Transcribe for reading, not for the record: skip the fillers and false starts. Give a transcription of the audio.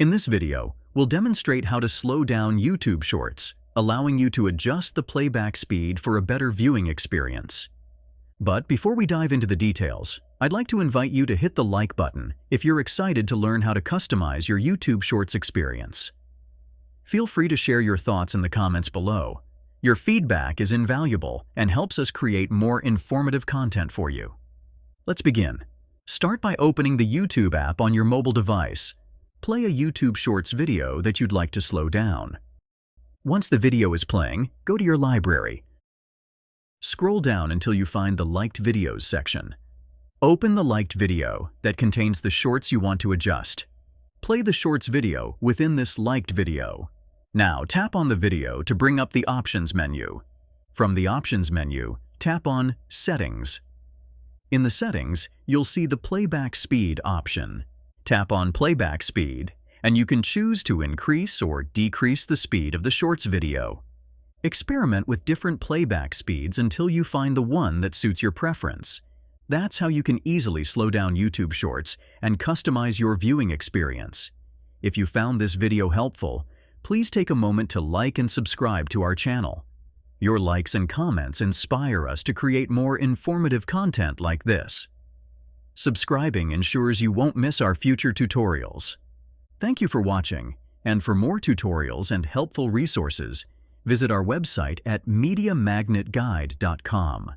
In this video, we'll demonstrate how to slow down YouTube Shorts, allowing you to adjust the playback speed for a better viewing experience. But before we dive into the details, I'd like to invite you to hit the like button if you're excited to learn how to customize your YouTube Shorts experience. Feel free to share your thoughts in the comments below. Your feedback is invaluable and helps us create more informative content for you. Let's begin. Start by opening the YouTube app on your mobile device. Play a YouTube Shorts video that you'd like to slow down. Once the video is playing, go to your library. Scroll down until you find the Liked Videos section. Open the liked video that contains the shorts you want to adjust. Play the shorts video within this liked video. Now tap on the video to bring up the Options menu. From the Options menu, tap on Settings. In the settings, you'll see the Playback Speed option. Tap on Playback Speed, and you can choose to increase or decrease the speed of the shorts video. Experiment with different playback speeds until you find the one that suits your preference. That's how you can easily slow down YouTube Shorts and customize your viewing experience. If you found this video helpful, please take a moment to like and subscribe to our channel. Your likes and comments inspire us to create more informative content like this. Subscribing ensures you won't miss our future tutorials. Thank you for watching, and for more tutorials and helpful resources, visit our website at MediaMagnetGuide.com.